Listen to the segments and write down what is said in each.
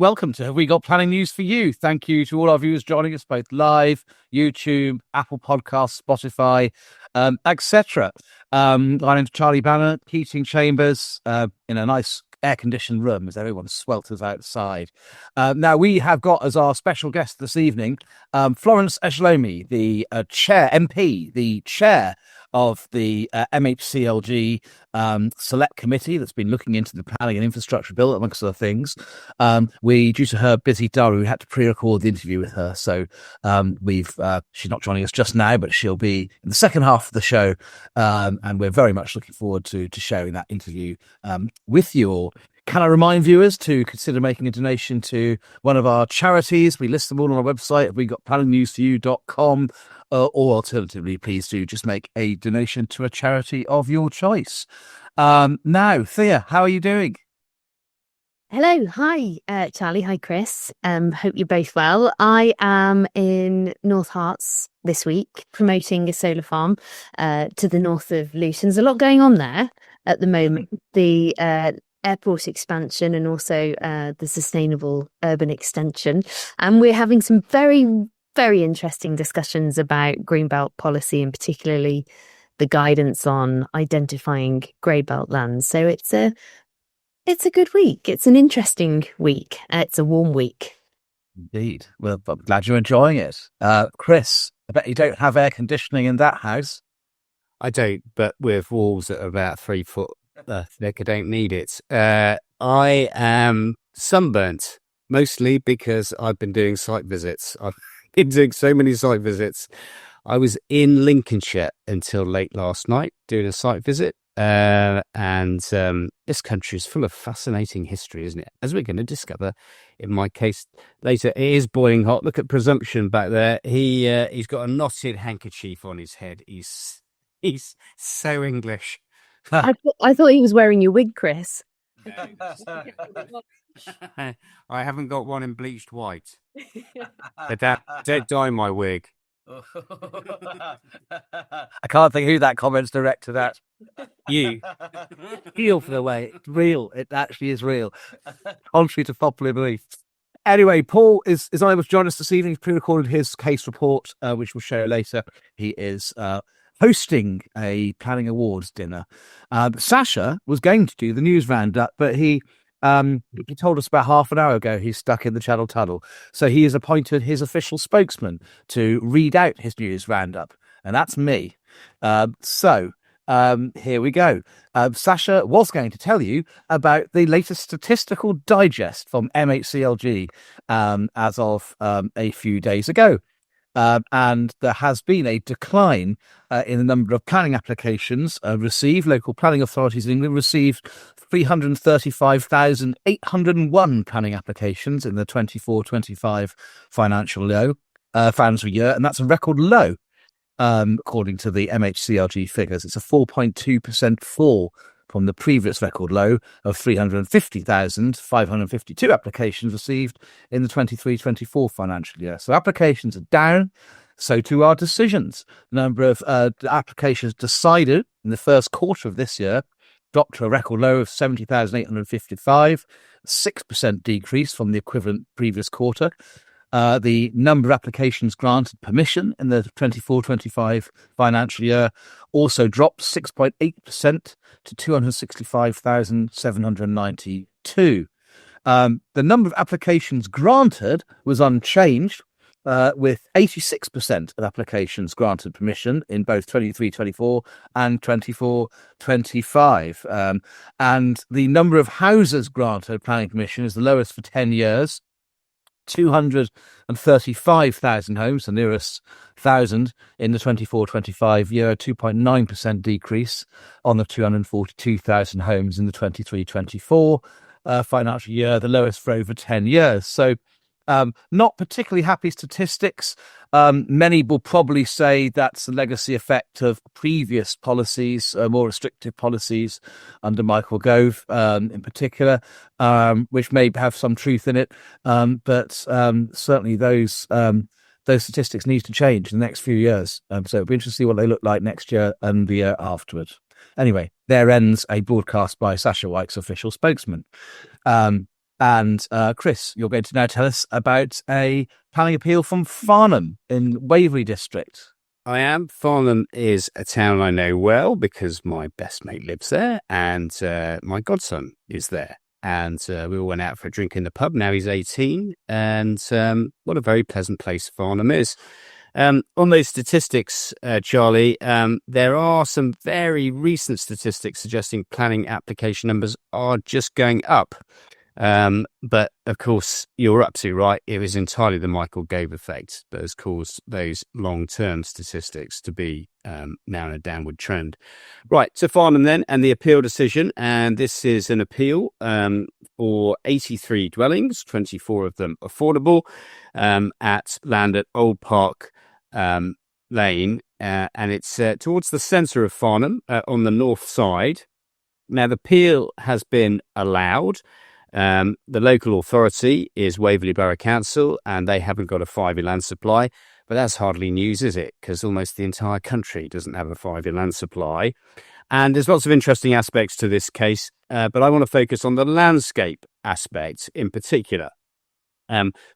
welcome to Have We Got Planning News for You? Thank you to all our viewers joining us both live, YouTube, Apple Podcasts, Spotify, etc. My name's Charlie Banner, heating chambers in a nice air-conditioned room as everyone swelters outside. Now, we have got as our special guest this evening, Florence Eshalomi, the chair, MP, the chair of the MHCLG Select Committee that's been looking into the planning and infrastructure bill, amongst other things. Due to her busy diary, we had to pre-record the interview with her. So she's not joining us just now, but she'll be in the second half of the show. And we're very much looking forward to sharing that interview with you all. Can I remind viewers to consider making a donation to one of our charities? We list them all on our website. We got planningnewsforyou.com. Or alternatively, please do just make a donation to a charity of your choice. Now, Thea, how are you doing? Hello. Hi, Charlie. Hi, Chris. Hope you're both well. I am in North Herts this week promoting a solar farm to the north of Luton. There's a lot going on there at the moment. The airport expansion and also the sustainable urban extension. And we're having some very, very interesting discussions about greenbelt policy and particularly the guidance on identifying grey-belt lands. So it's a good week. It's an interesting week. It's a warm week. Indeed. Well, I'm glad you're enjoying it. Chris, I bet you don't have air conditioning in that house. I don't, but with walls that are about 3 foot thick, I don't need it. I am sunburnt, mostly because I've been doing site visits. I've been doing so many site visits. I was in Lincolnshire until late last night doing a site visit. And this country is full of fascinating history, isn't it? As we're going to discover in my case later. It is boiling hot. Look at Presumption back there. He's got a knotted handkerchief on his head. He's so English. I thought he was wearing your wig, Chris. I haven't got one in bleached white. Don't dye my wig. I can't think who that comment's directed at. You. Feel for the way it's real. It actually is real. Contrary to popular belief. Anyway, Paul is unable to join us this evening. He's pre-recorded his case report, which we'll share later. He is hosting a planning awards dinner. Sasha was going to do the news roundup, but he told us about half an hour ago he's stuck in the Channel Tunnel. So he has appointed his official spokesman to read out his news roundup, and that's me. Here we go. Sasha was going to tell you about the latest statistical digest from MHCLG as of a few days ago. And there has been a decline in the number of planning applications received. Local planning authorities in England received 335,801 planning applications in the 24-25 financial year, and that's a record low, according to the MHCLG figures. It's a 4.2% fall from the previous record low of 350,552 applications received in the 23-24 financial year. So applications are down, so too are decisions. The number of applications decided in the first quarter of this year dropped to a record low of 70,855, a 6% decrease from the equivalent previous quarter. The number of applications granted permission in the 24-25 financial year also dropped 6.8% to 265,792. The number of applications granted was unchanged, with 86% of applications granted permission in both 23-24 and 24-25. And the number of houses granted planning permission is the lowest for 10 years. 235,000 homes, the nearest 1,000 in the 24-25 year, a 2.9% decrease on the 242,000 homes in the 23-24 financial year, the lowest for over 10 years. So not particularly happy statistics. Many will probably say that's a legacy effect of previous policies, more restrictive policies under Michael Gove in particular, which may have some truth in it. But certainly those statistics need to change in the next few years. So it'll be interesting to see what they look like next year and the year afterwards. Anyway, there ends a broadcast by Sasha White's official spokesman. And Chris, you're going to now tell us about a planning appeal from Farnham in Waverley District. I am. Farnham is a town I know well because my best mate lives there and my godson is there. And we all went out for a drink in the pub. Now he's 18. And what a very pleasant place Farnham is. On those statistics, Charlie, there are some very recent statistics suggesting planning application numbers are just going up. But of course, you're absolutely right. It was entirely the Michael Gove effect that has caused those long-term statistics to be now in a downward trend. Right, to Farnham then, and the appeal decision. And this is an appeal for 83 dwellings, 24 of them affordable, at land at Old Park Lane. And it's towards the centre of Farnham on the north side. Now, the appeal has been allowed. The local authority is Waverley Borough Council, and they haven't got a 5-year land supply. But that's hardly news, is it? Because almost the entire country doesn't have a 5-year land supply. And there's lots of interesting aspects to this case, but I want to focus on the landscape aspect in particular.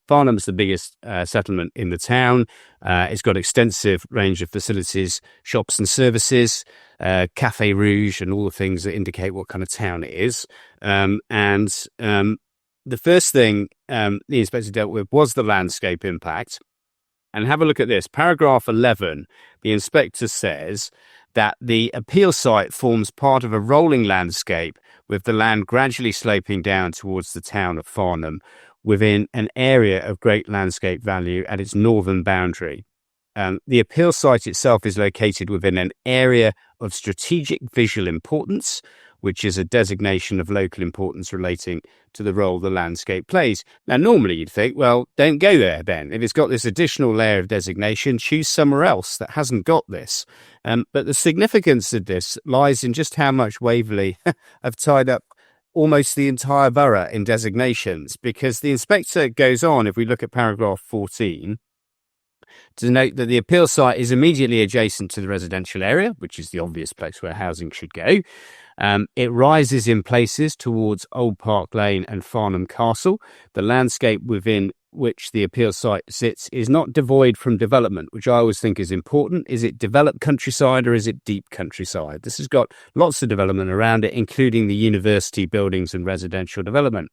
Farnham's the biggest settlement in the town. It's got extensive range of facilities, shops and services, Cafe Rouge and all the things that indicate what kind of town it is. And the first thing the inspector dealt with was the landscape impact. And have a look at this. Paragraph 11, the inspector says that the appeal site forms part of a rolling landscape with the land gradually sloping down towards the town of Farnham within an area of great landscape value at its northern boundary. The appeal site itself is located within an area of strategic visual importance, which is a designation of local importance relating to the role the landscape plays. Now, normally you'd think, well, don't go there then. If it's got this additional layer of designation, choose somewhere else that hasn't got this. But the significance of this lies in just how much Waverley have tied up almost the entire borough in designations, because the inspector goes on, if we look at paragraph 14, to note that the appeal site is immediately adjacent to the residential area, which is the obvious place where housing should go. It rises in places towards Old Park Lane and Farnham Castle. The landscape within which the appeal site sits is not devoid from development, which I always think is important. Is it developed countryside or is it deep countryside? This has got lots of development around it, including the university buildings and residential development.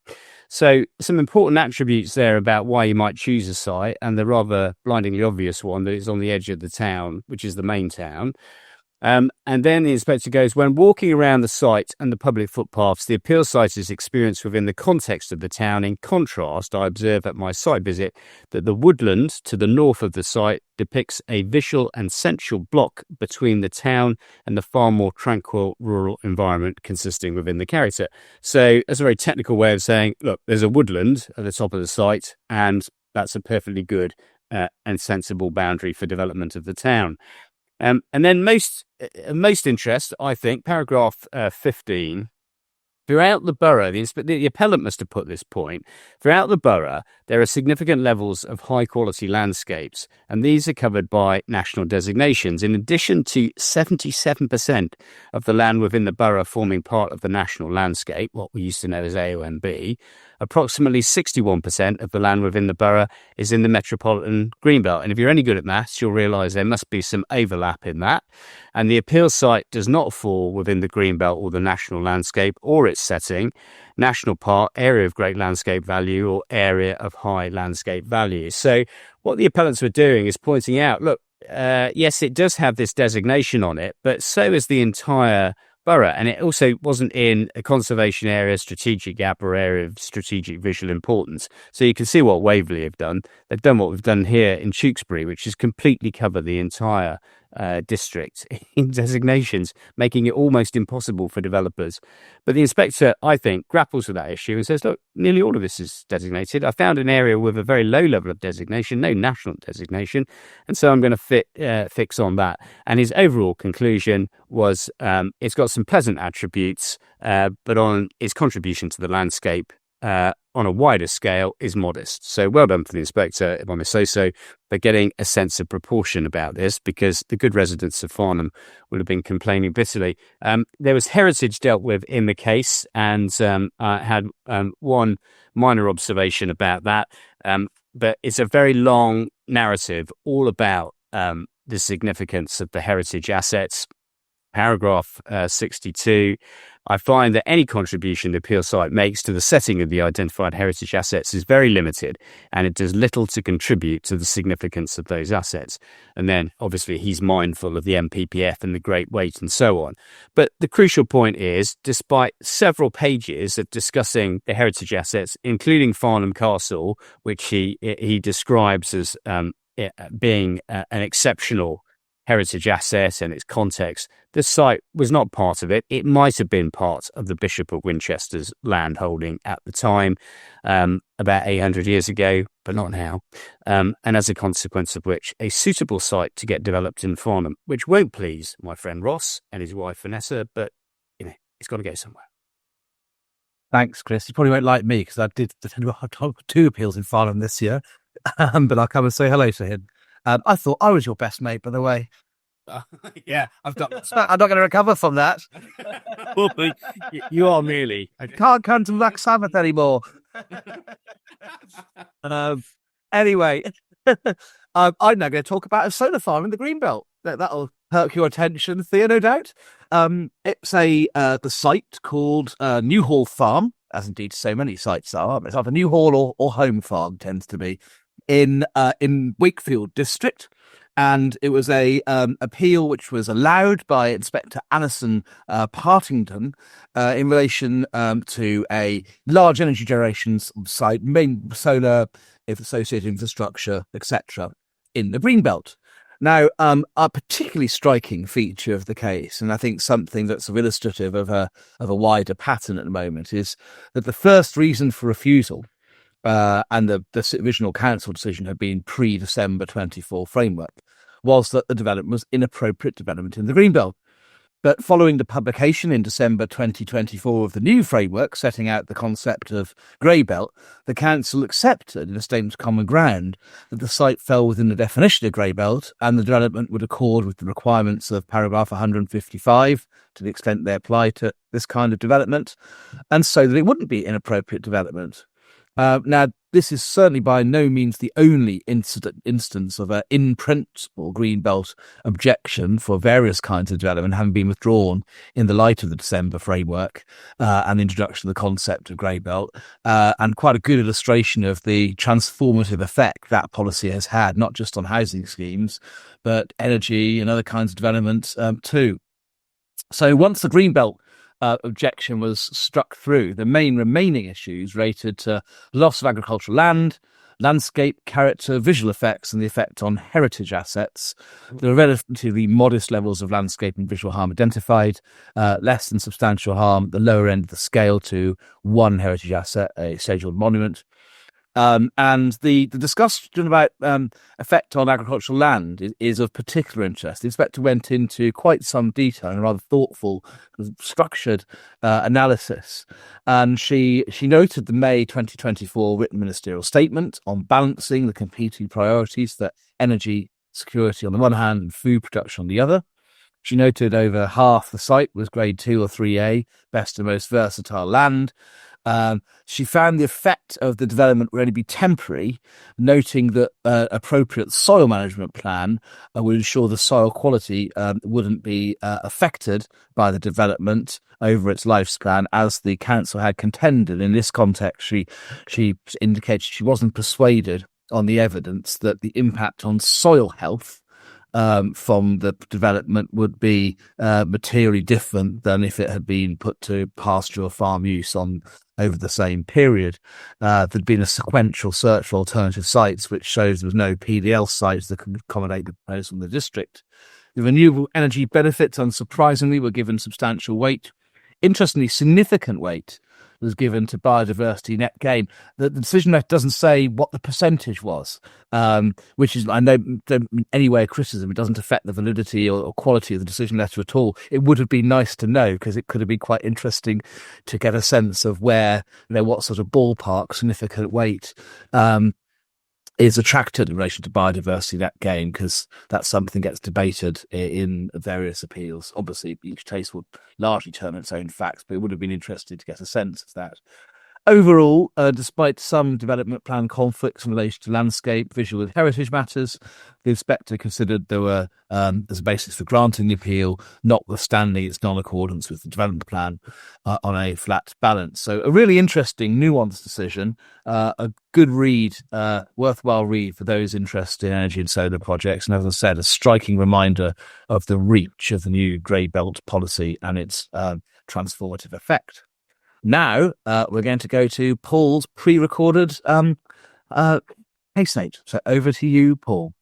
So some important attributes there about why you might choose a site, and the rather blindingly obvious one that is on the edge of the town, which is the main town. And then the inspector goes, when walking around the site and the public footpaths, the appeal site is experienced within the context of the town. In contrast, I observe at my site visit that the woodland to the north of the site depicts a visual and sensual block between the town and the far more tranquil rural environment consisting within the character. So that's a very technical way of saying, look, there's a woodland at the top of the site, and that's a perfectly good and sensible boundary for development of the town. And then most interest, I think, paragraph 15, throughout the borough, the appellant must have put this point, throughout the borough, there are significant levels of high-quality landscapes, and these are covered by national designations. In addition to 77% of the land within the borough forming part of the national landscape, what we used to know as AONB, approximately 61% of the land within the borough is in the metropolitan greenbelt. And if you're any good at maths, you'll realise there must be some overlap in that. And the appeal site does not fall within the greenbelt or the national landscape or its setting, national park, area of great landscape value, or area of high landscape value. So what the appellants were doing is pointing out, look, yes, it does have this designation on it, but so is the entire borough, and it also wasn't in a conservation area, strategic gap, or area of strategic visual importance. So you can see what Waverley have done. They've done what we've done here in Tewkesbury, which is completely cover the entire district in designations, making it almost impossible for developers. But the inspector, I think, grapples with that issue and says, look, nearly all of this is designated. I found an area with a very low level of designation, no national designation, and so I'm going to fix on that. And his overall conclusion was it's got some pleasant attributes, but on its contribution to the landscape on a wider scale is modest. So well done for the inspector, if I may say so. but getting a sense of proportion about this, because the good residents of Farnham would have been complaining bitterly. There was heritage dealt with in the case, and I had one minor observation about that, but it's a very long narrative all about the significance of the heritage assets. Paragraph 62, I find that any contribution the appeal site makes to the setting of the identified heritage assets is very limited, and it does little to contribute to the significance of those assets. And then, obviously, he's mindful of the MPPF and the Great Weight and so on. But the crucial point is, despite several pages of discussing the heritage assets, including Farnham Castle, which he describes as being an exceptional heritage asset and its context, the site was not part of it. It might have been part of the Bishop of Winchester's land holding at the time, about 800 years ago, but not now. And as a consequence of which, a suitable site to get developed in Farnham, which won't please my friend Ross and his wife Vanessa, but it's got to go somewhere. Thanks, Chris. You probably won't like me because I did defend 2 appeals in Farnham this year, but I'll come and say hello to him. I thought I was your best mate, by the way. Yeah, I'm not going to recover from that. You are merely. I can't come to Black Sabbath anymore. Anyway, I'm now going to talk about a solar farm in the Greenbelt. That'll perk your attention, Thea, no doubt. It's the site called Newhall Farm, as indeed so many sites are. It's either Newhall or Home Farm tends to be in Wakefield district. And it was a appeal which was allowed by Inspector Alison Partington in relation to a large energy generation site, main solar, associated infrastructure, etc., in the Greenbelt. Now, a particularly striking feature of the case, and I think something that's illustrative of a wider pattern at the moment, is that the first reason for refusal, and the original council decision had been pre-December 24 framework, was that the development was inappropriate development in the Greenbelt. But following the publication in December 2024 of the new framework setting out the concept of grey belt, the council accepted in a statement of common ground that the site fell within the definition of grey belt and the development would accord with the requirements of paragraph 155 to the extent they apply to this kind of development, and so that it wouldn't be inappropriate development. Now, this is certainly by no means the only instance of an in-principle Greenbelt objection for various kinds of development having been withdrawn in the light of the December framework and the introduction of the concept of grey belt, and quite a good illustration of the transformative effect that policy has had, not just on housing schemes, but energy and other kinds of development too. So once the Greenbelt objection was struck through, the main remaining issues related to loss of agricultural land, landscape character, visual effects, and the effect on heritage assets. There are relatively modest levels of landscape and visual harm identified, less than substantial harm at the lower end of the scale to one heritage asset, a scheduled monument. And the discussion about effect on agricultural land is of particular interest. The inspector went into quite some detail and rather thoughtful, structured analysis. And she noted the May 2024 written ministerial statement on balancing the competing priorities for energy security on the one hand and food production on the other. She noted over half the site was grade 2 or 3A, best and most versatile land. She found the effect of the development would only be temporary, noting that appropriate soil management plan would ensure the soil quality wouldn't be affected by the development over its lifespan, as the council had contended. In this context, she indicated she wasn't persuaded on the evidence that the impact on soil health from the development would be materially different than if it had been put to pasture or farm use over the same period. There'd been a sequential search for alternative sites, which shows there was no PDL sites that could accommodate the proposal in the district. The renewable energy benefits, unsurprisingly, were given substantial weight. Interestingly, significant weight was given to biodiversity net gain. The decision letter doesn't say what the percentage was, which is, I know, anyway, a criticism. It doesn't affect the validity or quality of the decision letter at all. It would have been nice to know, because it could have been quite interesting to get a sense of where, what sort of ballpark significant weight is attracted in relation to biodiversity, that game, because that's something that gets debated in various appeals. Obviously, each case would largely turn its own facts, but it would have been interesting to get a sense of that. Overall, despite some development plan conflicts in relation to landscape, visual and heritage matters, the inspector considered there were, as a basis for granting the appeal, notwithstanding its non-accordance with the development plan on a flat balance. So a really interesting, nuanced decision, a good read, worthwhile read for those interested in energy and solar projects. And as I said, a striking reminder of the reach of the new Grey Belt policy and its transformative effect. Now, we're going to go to Paul's pre-recorded case note. So over to you, Paul.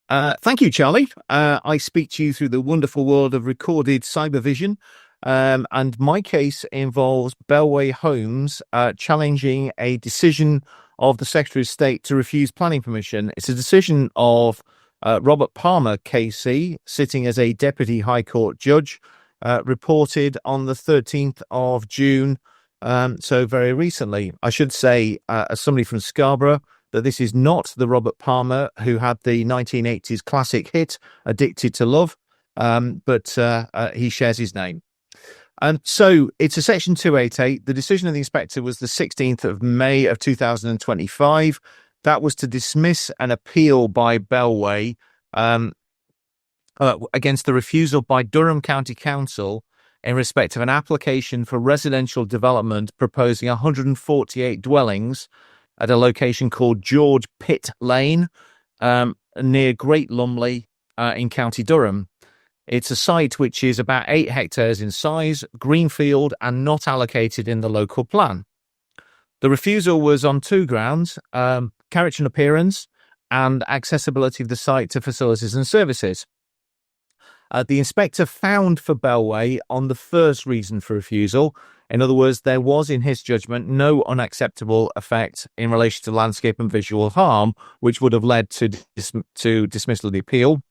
Thank you, Charlie. I speak to you through the wonderful world of recorded cybervision. And my case involves Bellway Homes challenging a decision of the Secretary of State to refuse planning permission. It's a decision of Robert Palmer KC, sitting as a Deputy High Court Judge, reported on the 13th of June. So very recently, I should say, as somebody from Scarborough, that this is not the Robert Palmer who had the 1980s classic hit, Addicted to Love, but he shares his name. And so it's a Section 288. The decision of the inspector was the 16th of May of 2025. That was to dismiss an appeal by Bellway against the refusal by Durham County Council in respect of an application for residential development proposing 148 dwellings at a location called George Pitt Lane near Great Lumley in County Durham. It's a site which is about 8 hectares in size, greenfield, and not allocated in the local plan. The refusal was on 2 grounds, character and appearance, and accessibility of the site to facilities and services. The inspector found for Bellway on the first reason for refusal. In other words, there was, in his judgment, no unacceptable effect in relation to landscape and visual harm, which would have led to dismissal of the appeal.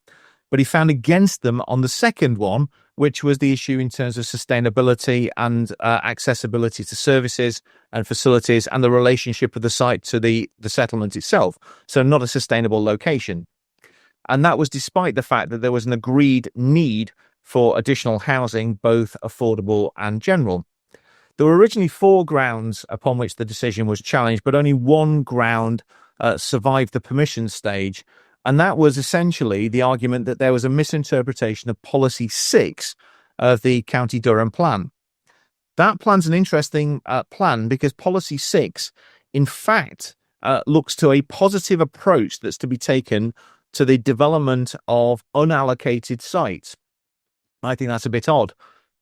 But he found against them on the second one, which was the issue in terms of sustainability and accessibility to services and facilities and the relationship of the site to the settlement itself. So not a sustainable location. And that was despite the fact that there was an agreed need for additional housing, both affordable and general. There were originally 4 grounds upon which the decision was challenged, but only 1 ground survived the permission stage. And that was essentially the argument that there was a misinterpretation of Policy 6 of the County Durham plan. That plan's an interesting plan because Policy 6, in fact, looks to a positive approach that's to be taken to the development of unallocated sites. I think that's a bit odd.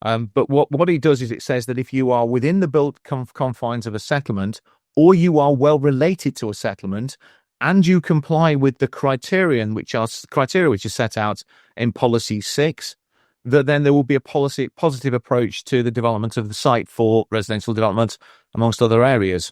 But what it does is it says that if you are within the built confines of a settlement, or you are well related to a settlement, and you comply with the criteria which is set out in Policy 6, that then there will be a positive approach to the development of the site for residential development, amongst other areas.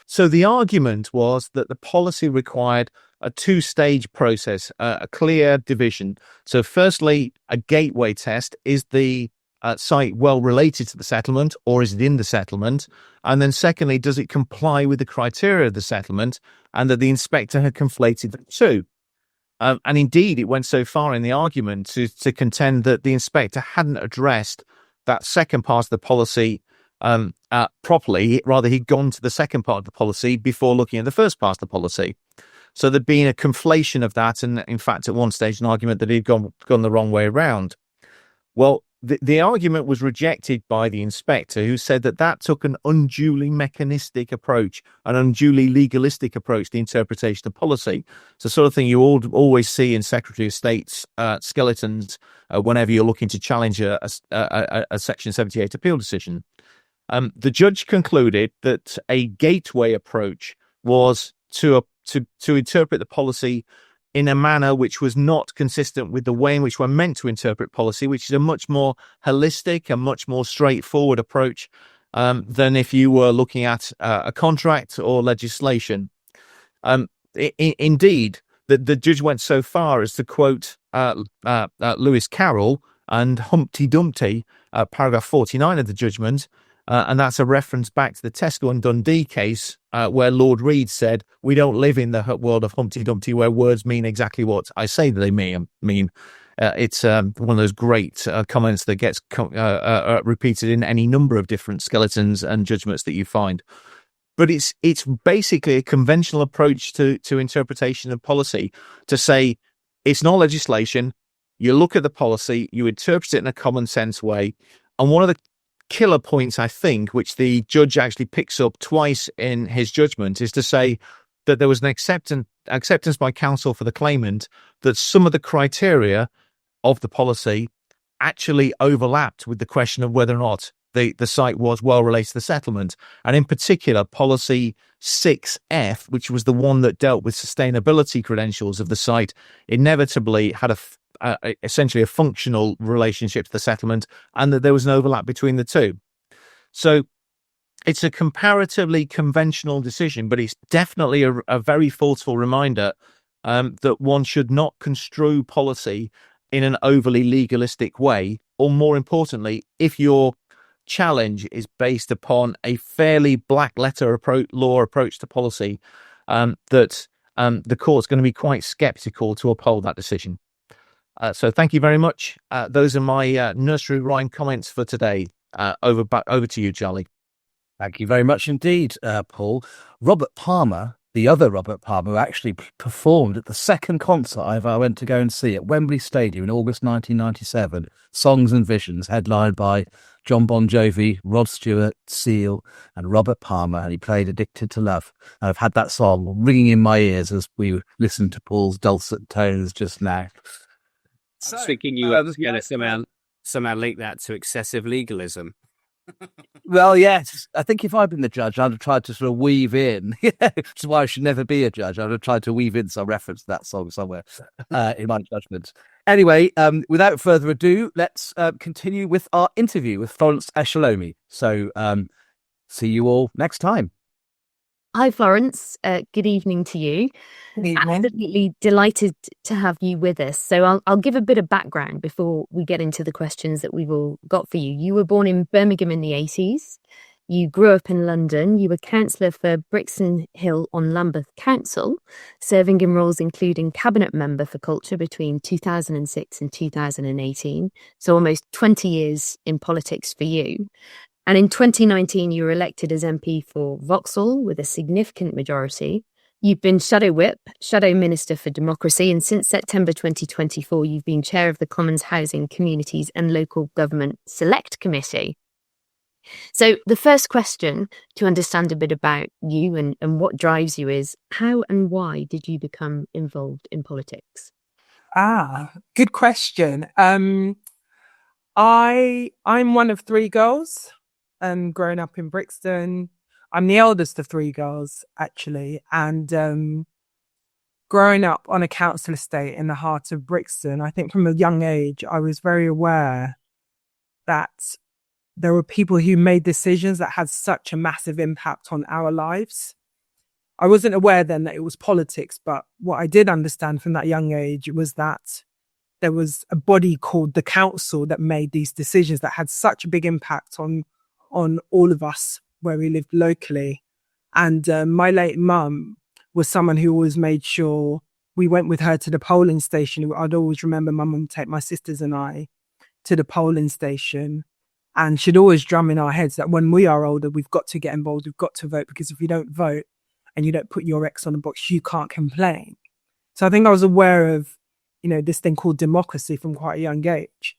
So the argument was that the policy required a 2-stage process, a clear division. So firstly, a gateway test. Is the site well related to the settlement, or is it in the settlement? And then secondly, does it comply with the criteria of the settlement? And that the inspector had conflated the two. And indeed, it went so far in the argument to contend that the inspector hadn't addressed that second part of the policy properly. Rather, he'd gone to the second part of the policy before looking at the first part of the policy. So there'd been a conflation of that, and in fact, at one stage, an argument that he'd gone the wrong way around. Well, the argument was rejected by the inspector, who said that took an unduly mechanistic approach, an unduly legalistic approach to the interpretation of policy. It's the sort of thing you always see in Secretary of State's skeletons whenever you're looking to challenge a Section 78 appeal decision. The judge concluded that a gateway approach was to interpret the policy in a manner which was not consistent with the way in which we're meant to interpret policy, which is a much more holistic and much more straightforward approach than if you were looking at a contract or legislation. Indeed, the judge went so far as to quote Lewis Carroll and Humpty Dumpty, paragraph 49 of the judgment, And that's a reference back to the Tesco and Dundee case, where Lord Reed said, we don't live in the world of Humpty Dumpty where words mean exactly what I say that they mean. It's one of those great comments that gets repeated in any number of different skeletons and judgments that you find. But it's basically a conventional approach to interpretation of policy to say it's not legislation. You look at the policy, you interpret it in a common sense way. And one of the killer points, I think, which the judge actually picks up twice in his judgment, is to say that there was an acceptance by counsel for the claimant that some of the criteria of the policy actually overlapped with the question of whether or not the site was well related to the settlement. And in particular, policy 6F, which was the one that dealt with sustainability credentials of the site, inevitably had essentially a functional relationship to the settlement, and that there was an overlap between the two. So it's a comparatively conventional decision, but it's definitely a very forceful reminder that one should not construe policy in an overly legalistic way, or more importantly, if your challenge is based upon a fairly black letter law approach to policy, that the court's going to be quite skeptical to uphold that decision. So thank you very much. Those are my nursery rhyme comments for today. Over to you, Charlie. Thank you very much indeed, Paul. Robert Palmer, the other Robert Palmer, who actually performed at the second concert I went to go and see at Wembley Stadium in August 1997, Songs and Visions, headlined by John Bon Jovi, Rod Stewart, Seal and Robert Palmer, and he played Addicted to Love. And I've had that song ringing in my ears as we listened to Paul's dulcet tones just now. I was thinking you were going to somehow link that to excessive legalism. Well, yes. I think if I'd been the judge, I'd have tried to sort of weave in, which is why I should never be a judge. I'd have tried to weave in some reference to that song somewhere in my judgment. Anyway, without further ado, let's continue with our interview with Florence Eshalomi. So see you all next time. Hi, Florence. Good evening to you. Good evening. Absolutely delighted to have you with us. So I'll give a bit of background before we get into the questions that we've all got for you. You were born in Birmingham in the 80s. You grew up in London. You were councillor for Brixton Hill on Lambeth Council, serving in roles including Cabinet Member for Culture between 2006 and 2018. So almost 20 years in politics for you. And in 2019, you were elected as MP for Vauxhall with a significant majority. You've been Shadow Whip, Shadow Minister for Democracy, and since September 2024, you've been Chair of the Commons Housing, Communities and Local Government Select Committee. So the first question to understand a bit about you and what drives you is, how and why did you become involved in politics? Good question. I'm one of three girls. Growing up in Brixton. I'm the eldest of three girls, actually. And growing up on a council estate in the heart of Brixton, I think from a young age, I was very aware that there were people who made decisions that had such a massive impact on our lives. I wasn't aware then that it was politics, but what I did understand from that young age was that there was a body called the council that made these decisions that had such a big impact on all of us where we lived locally. And my late mum was someone who always made sure we went with her to the polling station. I'd always remember my mum would take my sisters and I to the polling station, and she'd always drum in our heads that when we are older, we've got to get involved, we've got to vote, because if you don't vote and you don't put your X on the box, you can't complain. So I think I was aware of, this thing called democracy from quite a young age.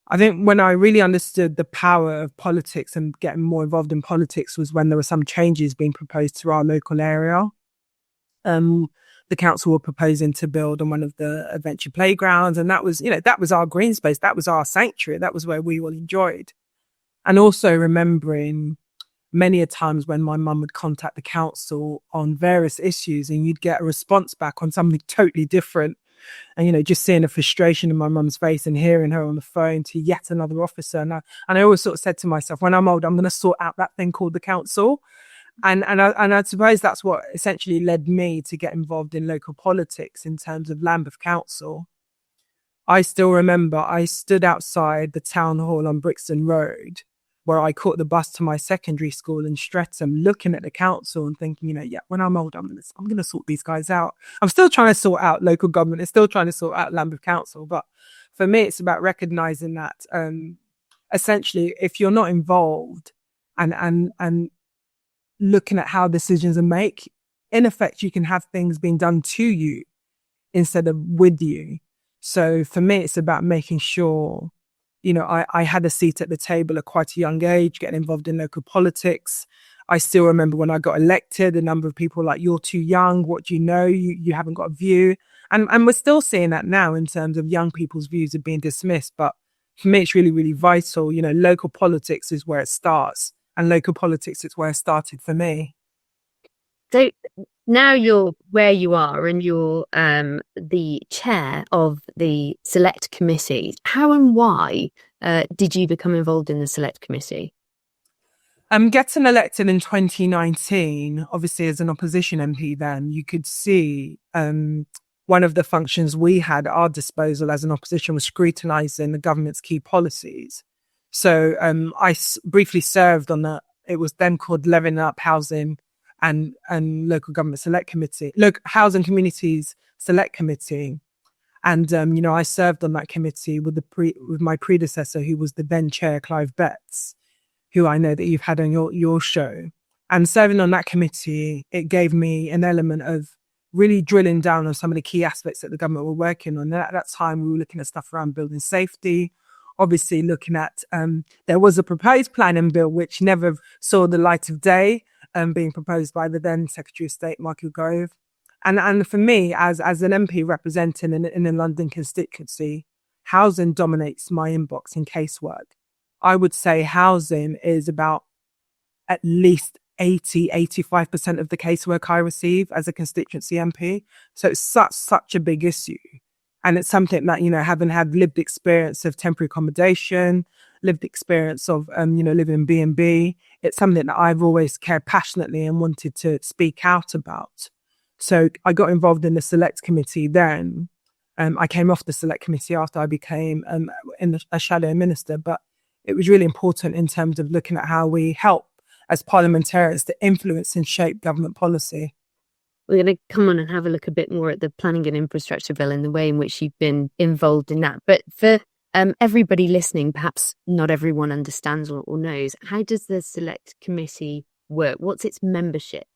I think when I really understood the power of politics and getting more involved in politics was when there were some changes being proposed to our local area. The council were proposing to build on one of the adventure playgrounds, and that was our green space, that was our sanctuary, that was where we all enjoyed. And also remembering many a times when my mum would contact the council on various issues and you'd get a response back on something totally different. And, just seeing the frustration in my mum's face and hearing her on the phone to yet another officer. And I always sort of said to myself, when I'm old, I'm going to sort out that thing called the council. And I suppose that's what essentially led me to get involved in local politics in terms of Lambeth Council. I still remember I stood outside the town hall on Brixton Road where I caught the bus to my secondary school in Streatham, looking at the council and thinking, when I'm old, I'm going to sort these guys out. I'm still trying to sort out local government. It's still trying to sort out Lambeth Council. But for me, it's about recognizing that essentially, if you're not involved and looking at how decisions are made, in effect, you can have things being done to you instead of with you. So for me, it's about making sure, I had a seat at the table at quite a young age, getting involved in local politics. I still remember when I got elected, a number of people were like, you're too young. What do you know? You haven't got a view. And we're still seeing that now in terms of young people's views are being dismissed. But for me, it's really, really vital. Local politics is where it starts. And local politics is where it started for me. So now you're where you are and you're the chair of the Select Committee. How and why did you become involved in the Select Committee? Getting elected in 2019, obviously as an opposition MP then, you could see one of the functions we had at our disposal as an opposition was scrutinising the government's key policies. So I briefly served on it was then called Levelling Up Housing and Local Government Select Committee, Housing Communities Select Committee. And, I served on that committee with my predecessor, who was the then chair, Clive Betts, who I know that you've had on your show. And serving on that committee, it gave me an element of really drilling down on some of the key aspects that the government were working on. And at that time, we were looking at stuff around building safety, obviously looking at, there was a proposed planning bill which never saw the light of day, being proposed by the then Secretary of State, Michael Gove. And for me, as an MP representing in a London constituency, housing dominates my inbox in casework. I would say housing is about at least 85% of the casework I receive as a constituency MP. So it's such a big issue. And it's something that, having had lived experience of temporary accommodation, lived experience of, living in B&B, it's something that I've always cared passionately and wanted to speak out about. So I got involved in the Select Committee then. I came off the Select Committee after I became a shadow minister, but it was really important in terms of looking at how we help as parliamentarians to influence and shape government policy. We're going to come on and have a look a bit more at the Planning and Infrastructure Bill and the way in which you've been involved in that. But for everybody listening, perhaps not everyone understands or knows, how does the Select Committee work? What's its membership?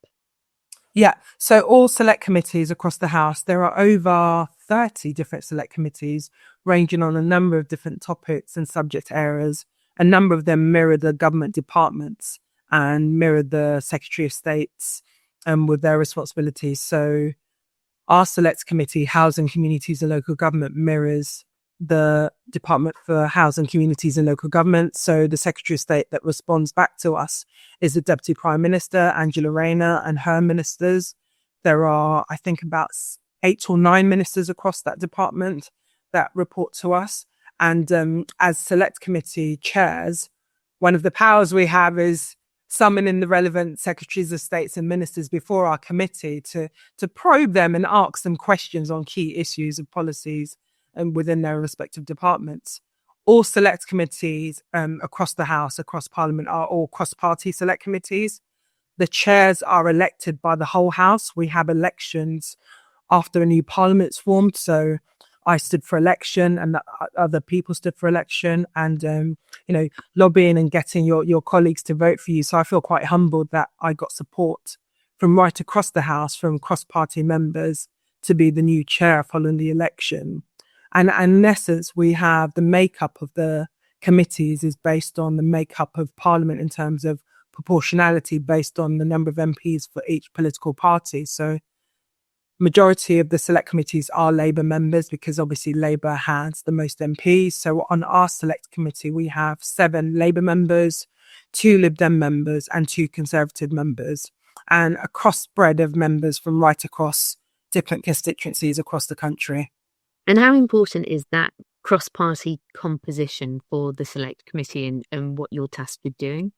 Yeah, so all select committees across the House, there are over 30 different select committees ranging on a number of different topics and subject areas. A number of them mirror the government departments and mirror the Secretary of State's with their responsibilities. So our Select Committee, Housing, Communities and Local Government, mirrors the Department for Housing, Communities and Local Government. So the Secretary of State that responds back to us is the Deputy Prime Minister, Angela Rayner, and her ministers. There are, I think, about 8 or 9 ministers across that department that report to us. And as Select Committee chairs, one of the powers we have is summoning the relevant secretaries of states and ministers before our committee to probe them and ask them questions on key issues of policies and within their respective departments. All select committees across the House, across Parliament, are all cross-party select committees. The chairs are elected by the whole House. We have elections after a new Parliament's formed. So I stood for election and other people stood for election and, lobbying and getting your colleagues to vote for you. So I feel quite humbled that I got support from right across the House, from cross-party members to be the new chair following the election. And in essence, we have the makeup of the committees is based on the makeup of Parliament in terms of proportionality based on the number of MPs for each political party. So majority of the select committees are Labour members because obviously Labour has the most MPs. So on our select committee, we have 7 Labour members, 2 Lib Dem members and 2 Conservative members, and a cross spread of members from right across different constituencies across the country. And how important is that cross-party composition for the Select Committee and what you're tasked with doing?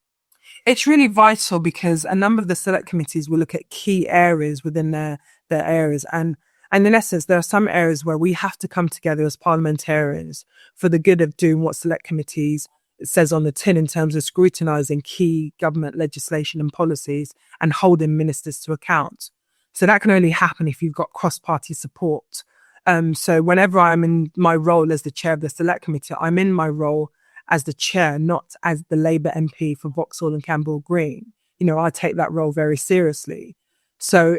It's really vital because a number of the select committees will look at key areas within their areas. And in essence, there are some areas where we have to come together as parliamentarians for the good of doing what select committees it says on the tin, in terms of scrutinising key government legislation and policies and holding ministers to account. So that can only happen if you've got cross-party support. So whenever I'm in my role as the chair of the Select Committee, I'm in my role as the chair, not as the Labour MP for Vauxhall and Camberwell Green. I take that role very seriously. So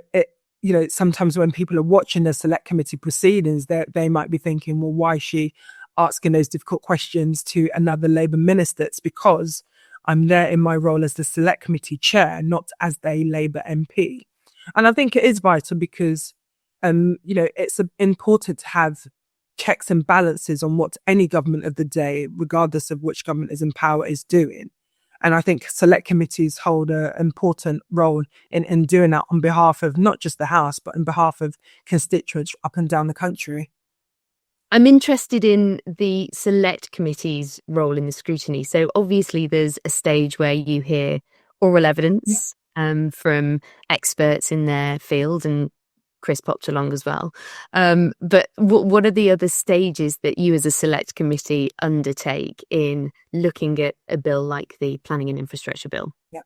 sometimes when people are watching the Select Committee proceedings, they might be thinking, well, why is she asking those difficult questions to another Labour minister? It's because I'm there in my role as the Select Committee chair, not as the Labour MP. And I think it is vital because, it's important to have checks and balances on what any government of the day, regardless of which government is in power, is doing. And I think select committees hold an important role in doing that on behalf of not just the House, but on behalf of constituents up and down the country. I'm interested in the select committee's role in the scrutiny. So obviously there's a stage where you hear oral evidence from experts in their field, and Chris popped along as well. But what are the other stages that you as a select committee undertake in looking at a bill like the Planning and Infrastructure Bill? Yeah.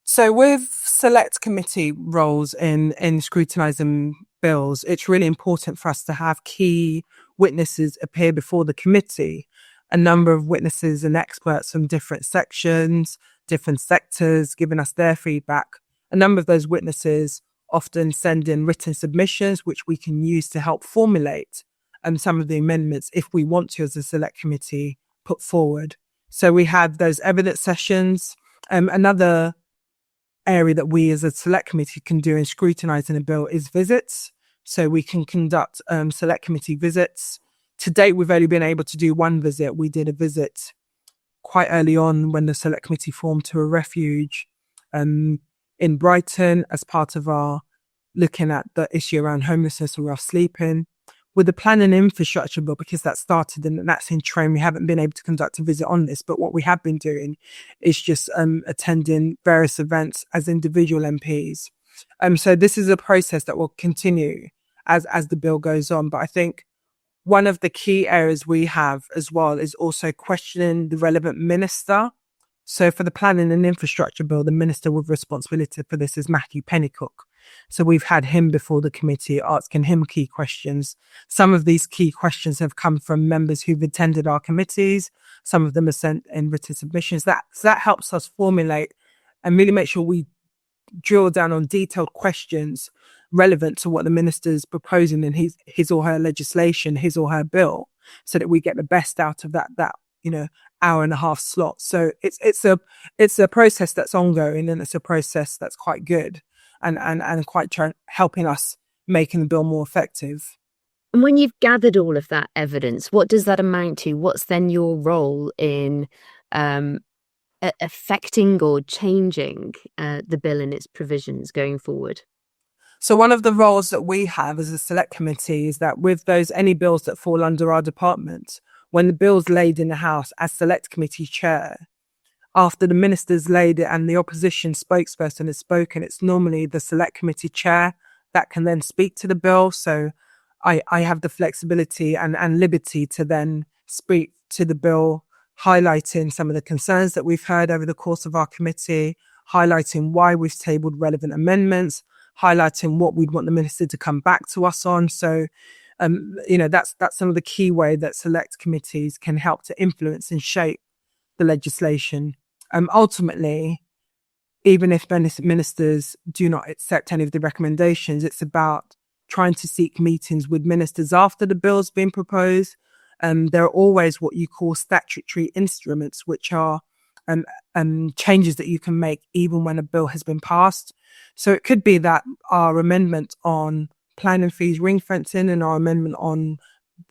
So with select committee roles in scrutinising bills, it's really important for us to have key witnesses appear before the committee. A number of witnesses and experts from different sections, different sectors, giving us their feedback. A number of those witnesses often send in written submissions, which we can use to help formulate some of the amendments, if we want to, as a select committee, put forward. So we have those evidence sessions. Another area that we as a select committee can do in scrutinising a bill is visits. So we can conduct select committee visits. To date, we've only been able to do one visit. We did a visit quite early on when the select committee formed to a refuge in Brighton as part of our looking at the issue around homelessness or rough sleeping. With the Planning and Infrastructure Bill, because that started and that's in train, we haven't been able to conduct a visit on this, but what we have been doing is just attending various events as individual MPs. So this is a process that will continue as the bill goes on. But I think one of the key areas we have as well is also questioning the relevant minister. So for the Planning and Infrastructure Bill, the minister with responsibility for this is Matthew Pennycook. So we've had him before the committee, asking him key questions. Some of these key questions have come from members who've attended our committees. Some of them are sent in written submissions. That helps us formulate and really make sure we drill down on detailed questions relevant to what the minister's proposing in his or her legislation, his or her bill, so that we get the best out of that hour and a half slot. So it's a process that's ongoing, and it's a process that's quite good and quite helping us making the bill more effective. And when you've gathered all of that evidence, what does that amount to? What's then your role in affecting or changing the bill and its provisions going forward? So one of the roles that we have as a select committee is that with any bills that fall under our department, when the bill's laid in the House, as select committee chair, after the minister's laid it and the opposition spokesperson has spoken, it's normally the select committee chair that can then speak to the bill. So I have the flexibility and liberty to then speak to the bill, highlighting some of the concerns that we've heard over the course of our committee, highlighting why we've tabled relevant amendments, highlighting what we'd want the minister to come back to us on. So, that's some of the key way that select committees can help to influence and shape the legislation. Ultimately, even if ministers do not accept any of the recommendations, it's about trying to seek meetings with ministers after the bill's been proposed. There are always what you call statutory instruments, which are changes that you can make even when a bill has been passed. So it could be that our amendment on planning fees ring fencing and our amendment on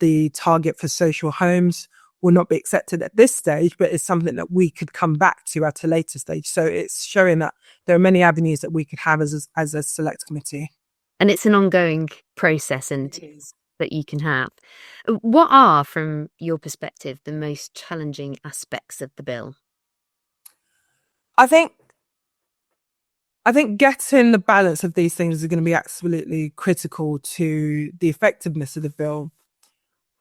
the target for social homes will not be accepted at this stage, but it's something that we could come back to at a later stage. So it's showing that there are many avenues that we could have as a select committee. And it's an ongoing process that you can have. What are, from your perspective, the most challenging aspects of the bill? I think getting the balance of these things is going to be absolutely critical to the effectiveness of the bill.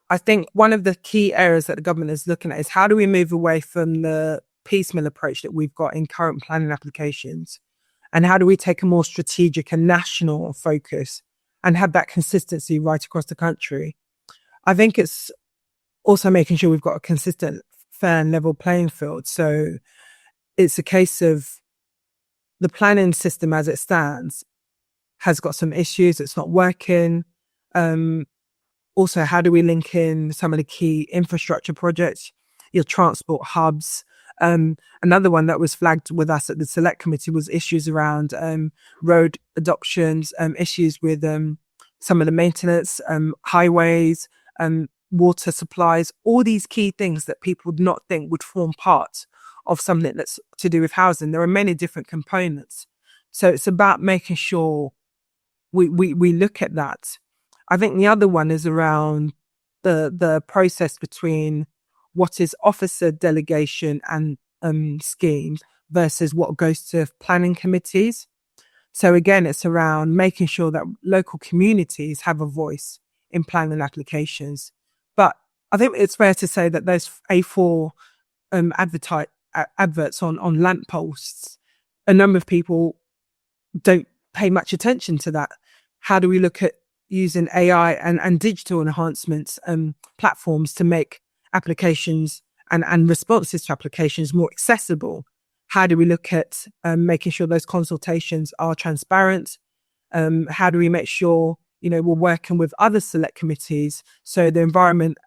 I think one of the key areas that the government is looking at is how do we move away from the piecemeal approach that we've got in current planning applications, and how do we take a more strategic and national focus and have that consistency right across the country. I think it's also making sure we've got a consistent, fair and level playing field. So it's a case of the planning system as it stands has got some issues. It's not working. Also, how do we link in some of the key infrastructure projects, your transport hubs? Another one that was flagged with us at the Select Committee was issues around road adoptions, issues with some of the maintenance, highways, water supplies, all these key things that people would not think would form part of something that's to do with housing. There are many different components. So it's about making sure we look at that. I think the other one is around the process between what is officer delegation and schemes versus what goes to planning committees. So again, it's around making sure that local communities have a voice in planning applications. But I think it's fair to say that those A4 adverts on lampposts, a number of people don't pay much attention to that. How do we look at using AI and digital enhancements platforms to make applications and responses to applications more accessible? How do we look at making sure those consultations are transparent? How do we make sure, we're working with other select committees? So the environment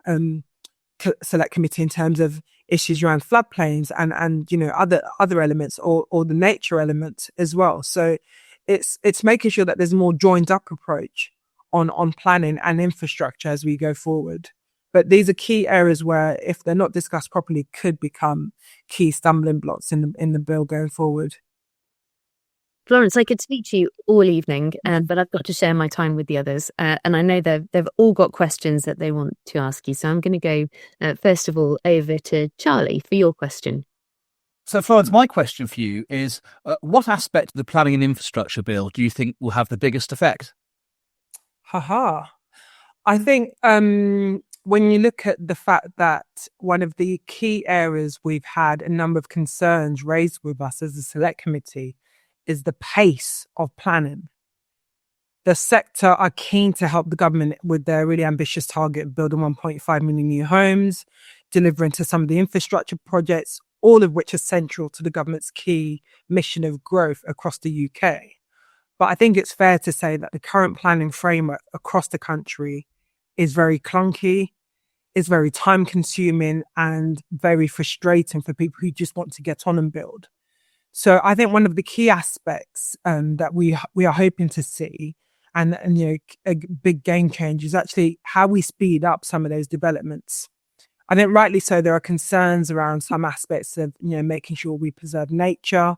select committee in terms of issues around floodplains and other elements or the nature element as well. So it's making sure that there's a more joined up approach on planning and infrastructure as we go forward. But these are key areas where, if they're not discussed properly, could become key stumbling blocks in the bill going forward. Florence, I could speak to you all evening, but I've got to share my time with the others. And I know they've all got questions that they want to ask you. So I'm going to go, first of all, over to Charlie for your question. So, Florence, my question for you is, what aspect of the planning and infrastructure bill do you think will have the biggest effect? I think when you look at the fact that one of the key areas we've had a number of concerns raised with us as a select committee is the pace of planning. The sector are keen to help the government with their really ambitious target of building 1.5 million new homes, delivering to some of the infrastructure projects, all of which are central to the government's key mission of growth across the UK. But I think it's fair to say that the current planning framework across the country is very clunky, is very time consuming and very frustrating for people who just want to get on and build. So I think one of the key aspects that we are hoping to see and a big game change is actually how we speed up some of those developments. I think rightly so, there are concerns around some aspects of making sure we preserve nature,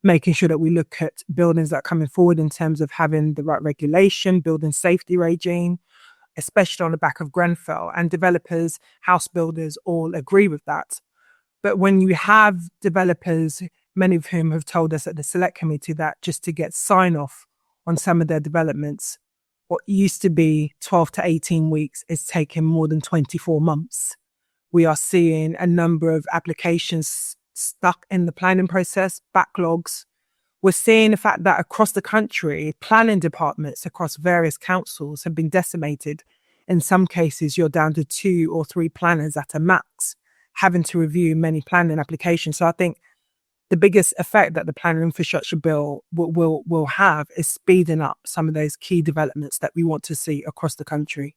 making sure that we look at buildings that are coming forward in terms of having the right regulation, building safety regime, especially on the back of Grenfell, and developers, house builders all agree with that. But when you have developers, many of whom have told us at the Select Committee that just to get sign off on some of their developments, what used to be 12 to 18 weeks is taking more than 24 months. We are seeing a number of applications stuck in the planning process, backlogs. We're seeing the fact that across the country, planning departments across various councils have been decimated. In some cases, you're down to 2 or 3 planners at a max, having to review many planning applications. So I think the biggest effect that the planning infrastructure bill will have is speeding up some of those key developments that we want to see across the country.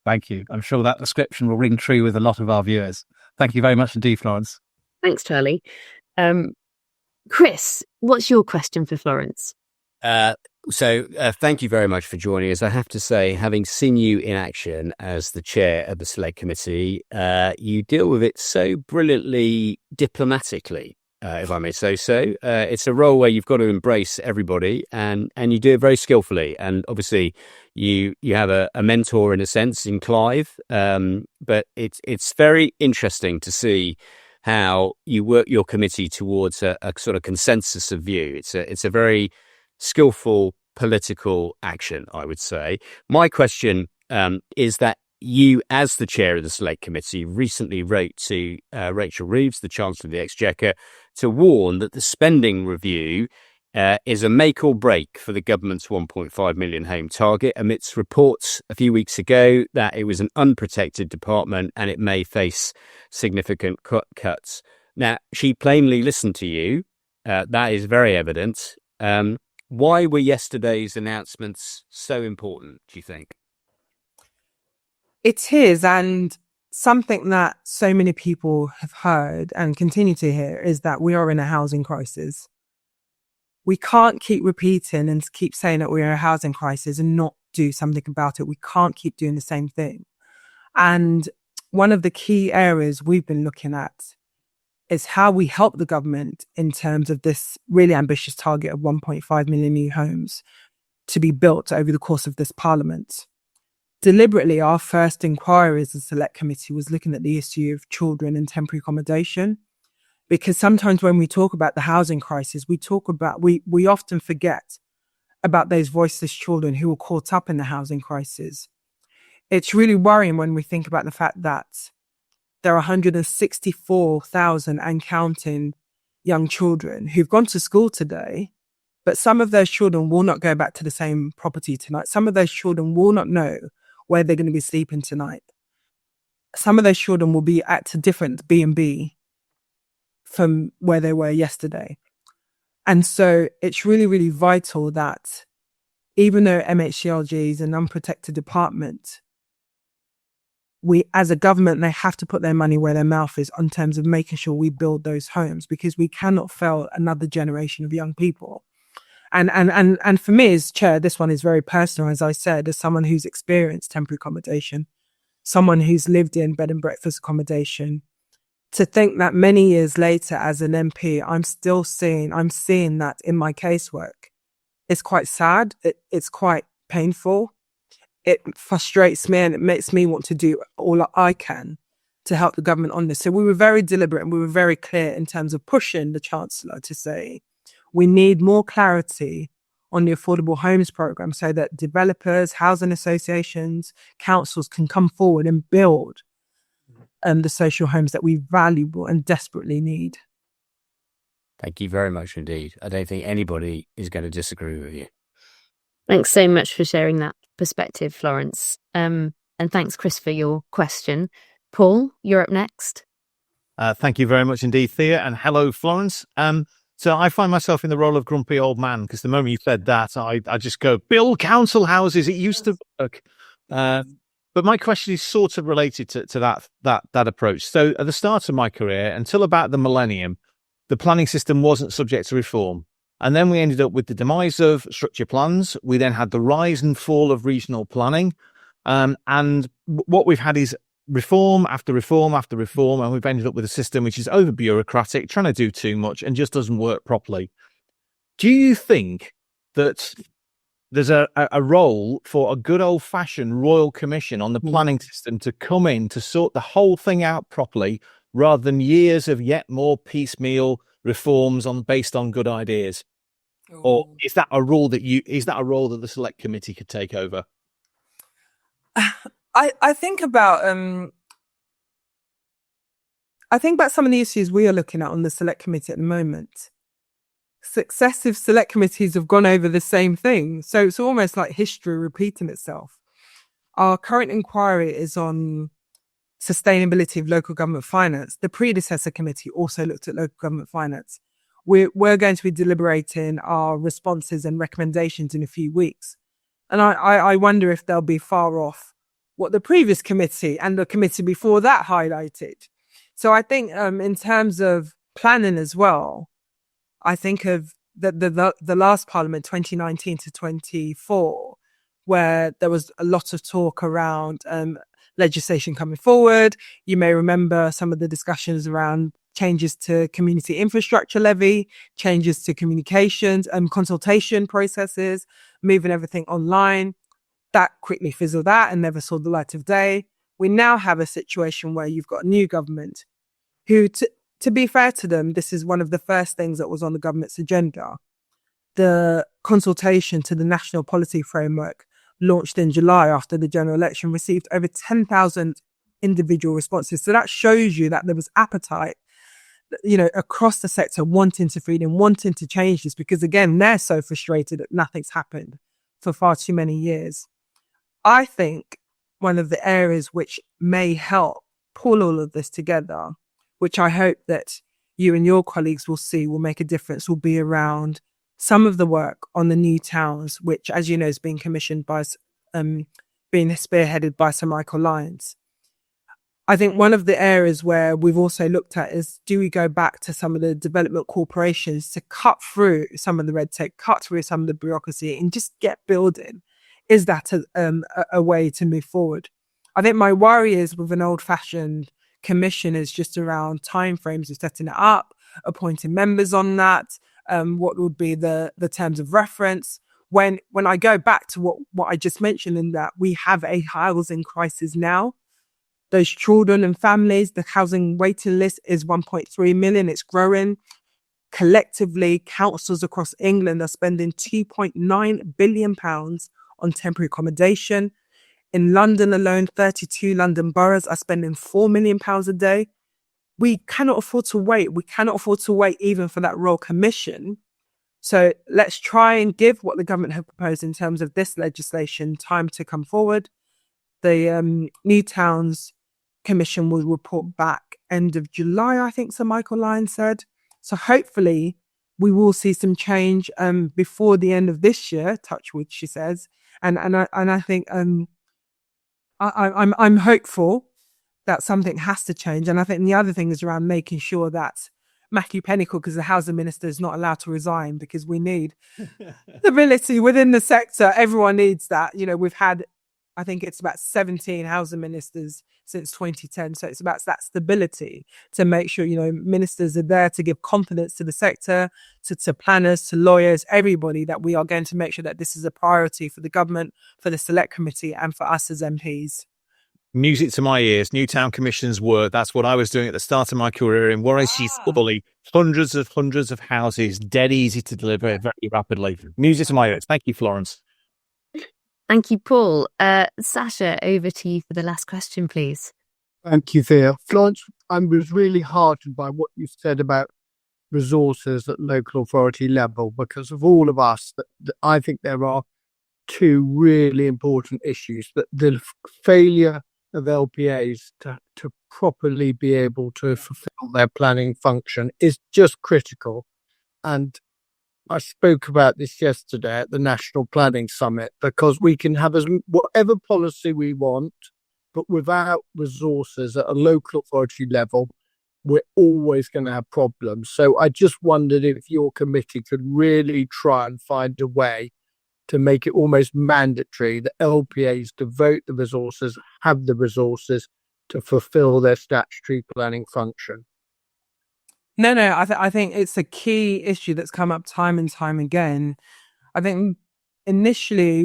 Thank you. I'm sure that description will ring true with a lot of our viewers. Thank you very much indeed, Florence. Thanks, Charlie. Chris, what's your question for Florence? So thank you very much for joining us. I have to say, having seen you in action as the chair of the Select Committee, you deal with it so brilliantly diplomatically, if I may say so. It's a role where you've got to embrace everybody and you do it very skillfully. And obviously you have a mentor in a sense in Clive, but it's very interesting to see how you work your committee towards a sort of consensus of view. It's a very skillful political action, I would say. My question is that you, as the chair of the Select Committee, recently wrote to Rachel Reeves, the Chancellor of the Exchequer, to warn that the spending review is a make or break for the government's 1.5 million home target, amidst reports a few weeks ago that it was an unprotected department and it may face significant cuts. Now, she plainly listened to you. That is very evident. Why were yesterday's announcements so important, do you think? It is, and something that so many people have heard and continue to hear is that we are in a housing crisis. We can't keep repeating and keep saying that we're in a housing crisis and not do something about it. We can't keep doing the same thing. And one of the key areas we've been looking at is how we help the government in terms of this really ambitious target of 1.5 million new homes to be built over the course of this parliament. Deliberately, our first inquiry as a Select Committee was looking at the issue of children in temporary accommodation, because sometimes when we talk about the housing crisis, we often forget about those voiceless children who were caught up in the housing crisis. It's really worrying when we think about the fact that there are 164,000 and counting young children who've gone to school today, but some of those children will not go back to the same property tonight. Some of those children will not know where they're going to be sleeping tonight. Some of those children will be at a different B&B from where they were yesterday. And so it's really, really vital that even though MHCLG is an unprotected department, we, as a government, they have to put their money where their mouth is in terms of making sure we build those homes, because we cannot fail another generation of young people. And for me as chair, this one is very personal, as I said, as someone who's experienced temporary accommodation, someone who's lived in bed and breakfast accommodation. To think that many years later as an MP, I'm seeing that in my casework. It's quite sad. It's quite painful. It frustrates me and it makes me want to do all I can to help the government on this. So we were very deliberate and we were very clear in terms of pushing the Chancellor to say, we need more clarity on the affordable homes programme so that developers, housing associations, councils can come forward and build the social homes that we value and desperately need. Thank you very much indeed. I don't think anybody is going to disagree with you. Thanks so much for sharing that perspective, Florence. And thanks, Chris, for your question. Paul, you're up next. Thank you very much indeed, Thea, and hello, Florence. So I find myself in the role of grumpy old man, because the moment you said that, I just go, build council houses. It used to work. But my question is sort of related to that approach. So at the start of my career, until about the millennium, the planning system wasn't subject to reform. And then we ended up with the demise of structure plans. We then had the rise and fall of regional planning. And what we've had is reform after reform after reform, and we've ended up with a system which is over bureaucratic, trying to do too much and just doesn't work properly. Do you think that there's a role for a good old fashioned royal commission on the planning system to come in to sort the whole thing out properly, rather than years of yet more piecemeal reforms based on good ideas? Or is that a role that the Select Committee could take over? I think about some of the issues we are looking at on the Select Committee at the moment. Successive Select Committees have gone over the same thing, so it's almost like history repeating itself. Our current inquiry is on sustainability of local government finance. The predecessor committee also looked at local government finance. We're going to be deliberating our responses and recommendations in a few weeks, and I wonder if they'll be far off what the previous committee and the committee before that highlighted. So I think in terms of planning as well, I think of the last parliament, 2019 to 24, where there was a lot of talk around legislation coming forward. You may remember some of the discussions around changes to community infrastructure levy, changes to communications and consultation processes, moving everything online. That quickly fizzled out and never saw the light of day. We now have a situation where you've got a new government who, to be fair to them, this is one of the first things that was on the government's agenda. The consultation to the national policy framework launched in July after the general election, received over 10,000 individual responses. So that shows you that there was appetite, across the sector, wanting to feed in, wanting to change this, because again, they're so frustrated that nothing's happened for far too many years. I think one of the areas which may help pull all of this together, which I hope that you and your colleagues will see will make a difference, will be around some of the work on the new towns, which, as you know, is being commissioned by, being spearheaded by Sir Michael Lyons. I think one of the areas where we've also looked at is, do we go back to some of the development corporations to cut through some of the red tape, cut through some of the bureaucracy and just get building? Is that a way to move forward? I think my worry is with an old-fashioned commission is just around timeframes of setting it up, appointing members on that, what would be the terms of reference. When I go back to what I just mentioned, in that we have a housing crisis now. Those children and families, the housing waiting list is 1.3 million. It's growing. Collectively, councils across England are spending £2.9 billion on temporary accommodation. In London alone, 32 London boroughs are spending £4 million a day. We cannot afford to wait. We cannot afford to wait even for that Royal Commission. So let's try and give what the government have proposed in terms of this legislation time to come forward. The New Towns Commission will report back end of July, I think Sir Michael Lyons said. So hopefully we will see some change before the end of this year, touch wood, she says. And I think I'm hopeful that something has to change. And I think the other thing is around making sure that Matthew Pennycook, as the housing minister, is not allowed to resign, because we need stability within the sector. Everyone needs that. We've had, I think it's about 17 housing ministers since 2010. So it's about that stability to make sure, ministers are there to give confidence to the sector, to planners, to lawyers, everybody, that we are going to make sure that this is a priority for the government, for the Select Committee, and for us as MPs. Music to my ears. Newtown Commission's work. That's what I was doing at the start of my career in Warwick. Hundreds of houses, dead easy to deliver very rapidly. Music to my ears. Thank you, Florence. Thank you, Paul. Sasha, over to you for the last question, please. Thank you, Thea. Florence, I was really heartened by what you said about resources at local authority level, because of all of us, that I think there are two really important issues. That the failure of LPAs to properly be able to fulfill their planning function is just critical. And I spoke about this yesterday at the National Planning Summit, because we can have whatever policy we want, but without resources at a local authority level, we're always going to have problems. So I just wondered if your committee could really try and find a way to make it almost mandatory that LPAs devote the resources, have the resources to fulfill their statutory planning function. No, I think it's a key issue that's come up time and time again. I think initially,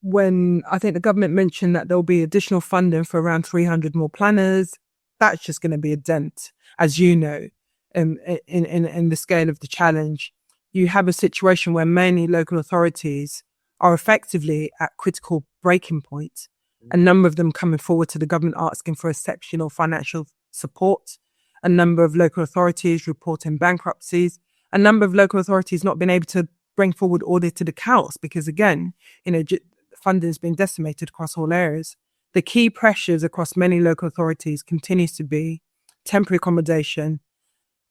when I think the government mentioned that there'll be additional funding for around 300 more planners, that's just going to be a dent, as you know, in the scale of the challenge. You have a situation where many local authorities are effectively at critical breaking points. A number of them coming forward to the government asking for exceptional financial support. A number of local authorities reporting bankruptcies. A number of local authorities not being able to bring forward audited accounts because, again, funding has been decimated across all areas. The key pressures across many local authorities continues to be temporary accommodation,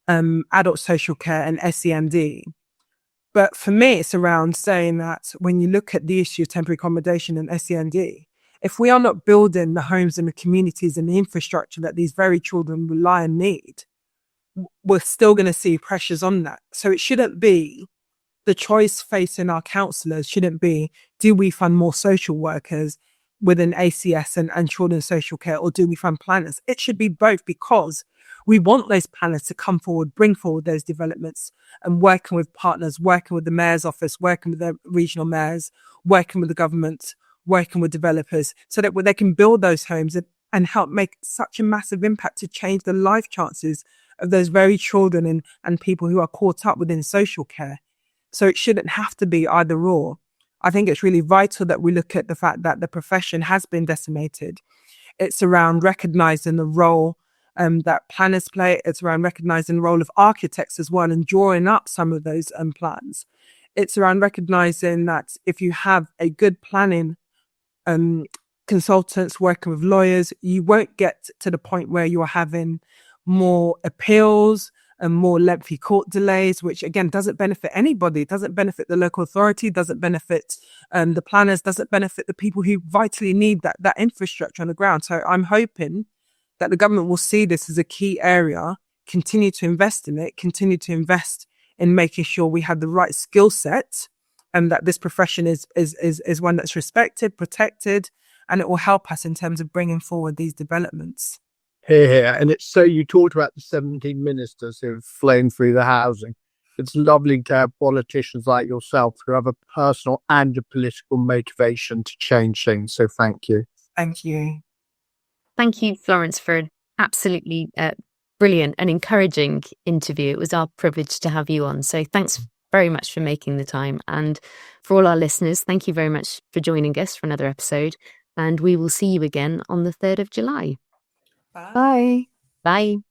adult social care, and SEND. But for me, it's around saying that when you look at the issue of temporary accommodation and SEND, if we are not building the homes and the communities and the infrastructure that these very children rely and need, we're still going to see pressures on that. So it shouldn't be the choice facing our councillors shouldn't be, do we fund more social workers within ACS and children's social care, or do we fund planners? It should be both, because we want those planners to come forward, bring forward those developments, and working with partners, working with the mayor's office, working with the regional mayors, working with the government, working with developers, so that they can build those homes and help make such a massive impact to change the life chances of those very children and people who are caught up within social care. So it shouldn't have to be either or. I think it's really vital that we look at the fact that the profession has been decimated. It's around recognising the role that planners play. It's around recognising the role of architects as well and drawing up some of those plans. It's around recognising that if you have a good planning consultants working with lawyers, you won't get to the point where you're having more appeals and more lengthy court delays, which again doesn't benefit anybody. It doesn't benefit the local authority, doesn't benefit the planners, doesn't benefit the people who vitally need that infrastructure on the ground. So I'm hoping that the government will see this as a key area, continue to invest in it, continue to invest in making sure we have the right skill set, and that this profession is one that's respected, protected, and it will help us in terms of bringing forward these developments. Here. And it's so you talked about the 17 ministers who've flown through the housing. It's lovely to have politicians like yourself who have a personal and a political motivation to change things. So thank you. Thank you. Thank you, Florence, for an absolutely brilliant and encouraging interview. It was our privilege to have you on. So thanks very much for making the time. And for all our listeners, thank you very much for joining us for another episode. And we will see you again on the 3rd of July. Bye. Bye. Bye.